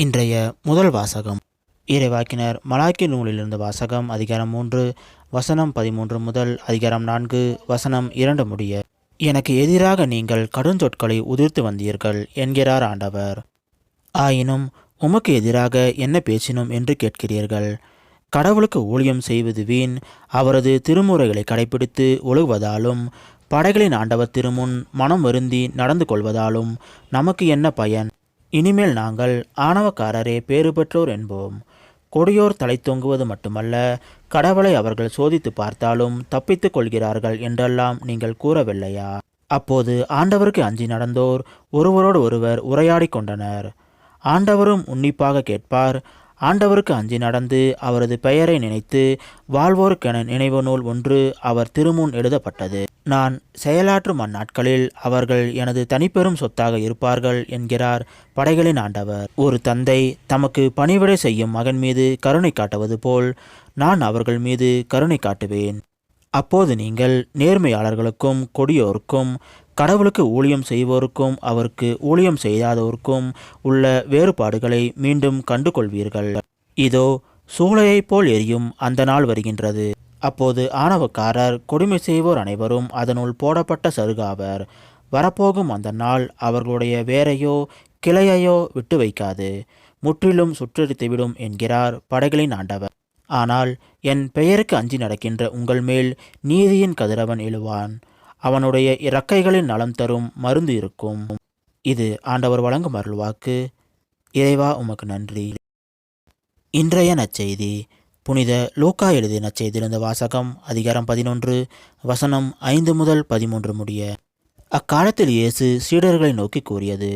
இன்றைய முதல் வாசகம் இறைவாக்கினர் மலாக்கி நூலிலிருந்து வாசகம். அதிகாரம் 3 வசனம் 13 முதல் அதிகாரம் 4 வசனம் 2 முடிய. எனக்கு எதிராக நீங்கள் கடுஞ்சொற்களை உதிர்த்து வந்தீர்கள் என்கிறார் ஆண்டவர். ஆயினும் உமக்கு எதிராக என்ன பேசினோம் என்று கேட்கிறீர்கள். கடவுளுக்கு ஊழியம் செய்வது வீண். அவரது திருமுறைகளை கடைபிடித்து ஒழுகுவதாலும் படைகளின் ஆண்டவர் திருமுன் மனம் வருந்தி நடந்து கொள்வதாலும் நமக்கு என்ன பயன்? இனிமேல் நாங்கள் ஆணவக்காரரே பேறு பெற்றோர் என்போம். கொடியோர் தலை தொங்குவது மட்டுமல்ல, கடவுளை அவர்கள் சோதித்து பார்த்தாலும் தப்பித்துக் கொள்கிறார்கள் என்றெல்லாம் நீங்கள் கூறவில்லையா? அப்போது ஆண்டவருக்கு அஞ்சி நடந்தோர் ஒருவரோடு ஒருவர் உரையாடி கொண்டனர். ஆண்டவரும் உன்னிப்பாக கேட்பார். ஆண்டவருக்கு அஞ்சி நடந்து அவரது பெயரை நினைத்து வாழ்வோருக்கென நினைவு நூல் ஒன்று அவர் திருமுன் எழுதப்பட்டது. நான் செயலாற்றும் அந்நாட்களில் அவர்கள் எனது தனிப்பெரும் சொத்தாக இருப்பார்கள் என்கிறார் படைகளின் ஆண்டவர். ஒரு தந்தை தமக்கு பணிவிடை செய்யும் மகன் மீது கருணை காட்டுவது போல் நான் அவர்கள் மீது கருணை காட்டுவேன். அப்போது நீங்கள் நேர்மையாளர்களுக்கும் கொடியோருக்கும் கடவுளுக்கு ஊழியம் செய்வோருக்கும் அவருக்கு ஊழியம் செய்யாதோருக்கும் உள்ள வேறுபாடுகளை மீண்டும் கண்டு கொள்வீர்கள். இதோ சூளையைப் போல் எரியும் அந்த நாள் வருகின்றது. அப்போது ஆணவக்காரர் கொடுமை செய்வோர் அனைவரும் அதனுள் போடப்பட்ட சருகாவர். வரப்போகும் அந்த நாள் அவர்களுடைய வேரையோ கிளையையோ விட்டு வைக்காது, முற்றிலும் சுற்றெடுத்துவிடும் என்கிறார் படைகளின் ஆண்டவர். ஆனால் என் பெயருக்கு அஞ்சி நடக்கின்ற உங்கள் மேல் நீதியின் கதிரவன் எழுவான். அவனுடைய இறக்கைகளின் நலம் தரும் மருந்து இருக்கும். இது ஆண்டவர் வழங்கும் அருள்வாக்கு. இறைவா உமக்கு நன்றி. இன்றைய நற்செய்தி புனித லூக்கா எழுதிய நற்செய்தியிலிருந்த வாசகம். அதிகாரம் 11 வசனம் 5 முதல் 13 முடிய. அக்காலத்தில் இயேசு சீடர்களை நோக்கி கூறியது: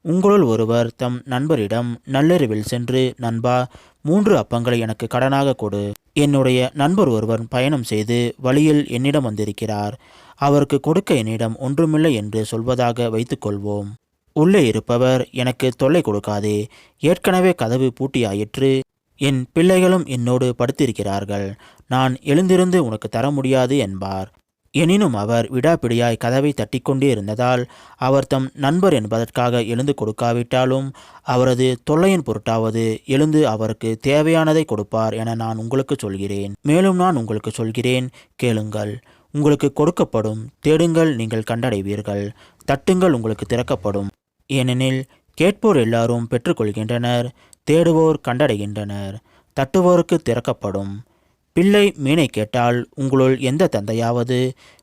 உங்களுள் ஒருவர் தம் நண்பரிடம் நள்ளிரவில் சென்று, நண்பா, 3 அப்பங்களை எனக்கு கடனாக கொடு. என்னுடைய நண்பர் ஒருவர் பயணம் செய்து வழியில் என்னிடம் வந்திருக்கிறார். அவருக்கு கொடுக்க என்னிடம் ஒன்றுமில்லை என்று சொல்வதாக வைத்துக்கொள்வோம். உள்ளே இருப்பவர், எனக்கு தொல்லை கொடுக்காதே, ஏற்கனவே கதவு பூட்டியாயிற்று, என் பிள்ளைகளும் என்னோடு படுத்திருக்கிறார்கள், நான் எழுந்திருந்து உனக்கு தர முடியாது என்பார். எனினும் அவர் விடாப்பிடியாய் கதவை தட்டிக்கொண்டே இருந்ததால் அவர் தம் நண்பர் என்பதற்காக எழுந்து கொடுக்காவிட்டாலும் அவரது தொல்லையின் பொருட்டாவது எழுந்து அவருக்கு தேவையானதை கொடுப்பார் என நான் உங்களுக்கு சொல்கிறேன். மேலும் நான் உங்களுக்கு சொல்கிறேன், கேளுங்கள், உங்களுக்கு கொடுக்கப்படும், தேடுங்கள், நீங்கள் கண்டடைவீர்கள், தட்டுங்கள், உங்களுக்கு திறக்கப்படும். ஏனெனில் கேட்போர் எல்லாரும் பெற்றுக்கொள்கின்றனர், தேடுவோர் கண்டடைகின்றனர், தட்டுவோருக்கு திறக்கப்படும். பிள்ளை மீனை கேட்டால் உங்களுள் எந்த தந்தையாவது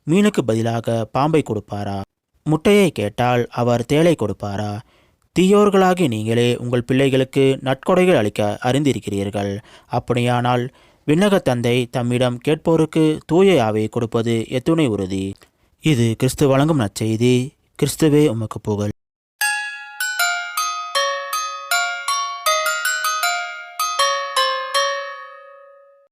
மீனுக்கு பதிலாக பாம்பை கொடுப்பாரா? முட்டையை கேட்டால் அவர் தேளை கொடுப்பாரா? தீயோர்களாகி நீங்களே உங்கள் பிள்ளைகளுக்கு நற்கொடைகள் அளிக்க அறிந்திருக்கிறீர்கள். அப்படியானால் விண்ணக தந்தை தம்மிடம் கேட்போருக்கு தூய ஆவியை கொடுப்பது எத்துணை உறுதி. இது கிறிஸ்து வழங்கும் நற்செய்தி. கிறிஸ்துவே உமக்கு புகழ்.